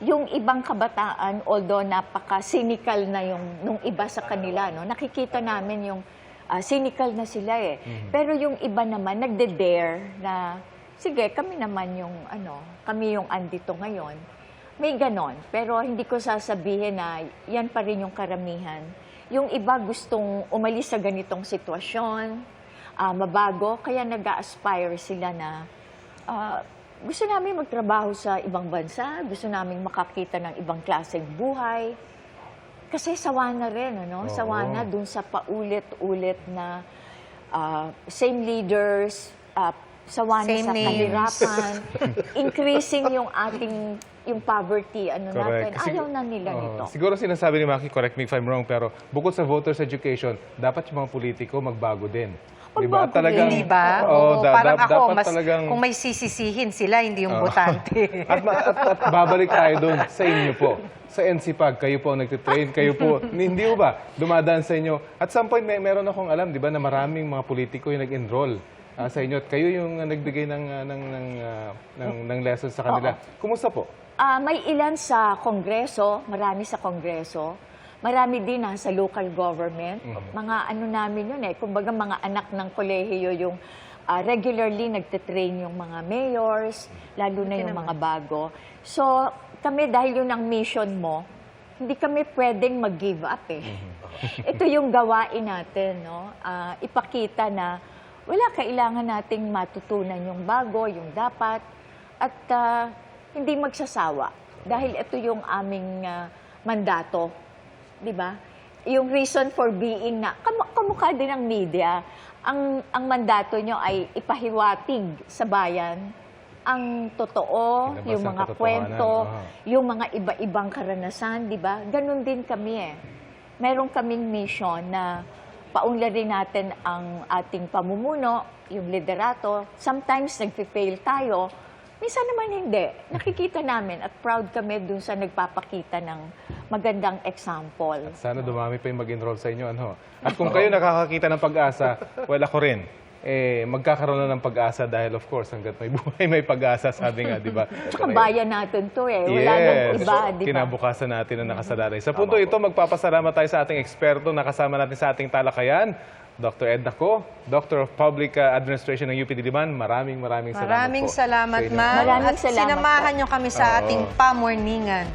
yung ibang kabataan, although napaka-cynical na nung iba sa kanila, no? Nakikita namin yung cynical na sila eh. Pero yung iba naman, nagde-dare na, sige, kami naman yung, kami yung andito ngayon. May ganon. Pero hindi ko sasabihin na yan pa rin yung karamihan. Yung iba gustong umalis sa ganitong sitwasyon, mabago, kaya nag-aspire sila na gusto namin magtrabaho sa ibang bansa, gusto namin makakita ng ibang klaseng buhay. Kasi sawa na rin, sawa na dun sa paulit-ulit na same leaders, sawa na sa kahirapan, increasing yung poverty, natin. Ayaw na nila nito. Siguro sinasabi ni Maki, correct me if I'm wrong, pero bukod sa voters education, dapat yung mga politiko magbago din. Diba? Hindi ba? Parang ako, talagang kung may sisisihin sila, hindi yung botante. at babalik tayo doon sa inyo po. Sa NCPAG, kayo po nagtitrain, kayo po, hindi po ba, dumadaan sa inyo. At some point, meron akong alam, di ba, na maraming mga politiko yung nag-enroll sa inyo. At kayo yung nagbigay ng lessons sa kanila. Kumusta po? May ilan sa Kongreso, marami sa Kongreso. Marami din sa local government. Mga namin yun kumbaga mga anak ng kolehiyo yung regularly nagtitrain yung mga mayors, lalo na yung mga bago. So, kami dahil yun ang mission mo, hindi kami pwedeng mag-give up Ito yung gawain natin, ipakita na wala kailangan nating matutunan yung bago, yung dapat, at hindi magsasawa. Dahil ito yung aming mandato. Diba? Yung reason for being na, kamukha din ng media, ang mandato nyo ay ipahiwatig sa bayan ang totoo, yung mga kwento, yung mga iba-ibang karanasan, diba? Ganon din kami Meron kaming mission na paunlarin natin ang ating pamumuno, yung liderato. Sometimes nagfe-fail tayo, minsan naman hindi. Nakikita namin at proud kami dun sa nagpapakita ng magandang example. At sana dumami pa yung mag-enroll sa inyo. At kung kayo nakakakita ng pag-asa, well, ako rin. Magkakaroon na ng pag-asa dahil of course, hanggat may buhay, may pag-asa, sabi nga, di ba? Tsaka bayan natin to Wala nang iba, di ba? Kinabukasan natin na nakasalalay. Sa punto ito, magpapasalamat tayo sa ating eksperto na kasama natin sa ating talakayan. Dr. Edna Co, Doctor of Public Administration ng UP Diliman. Maraming salamat po. Maraming salamat, ma'am. At sinamahan nyo kami sa ating pamorningan.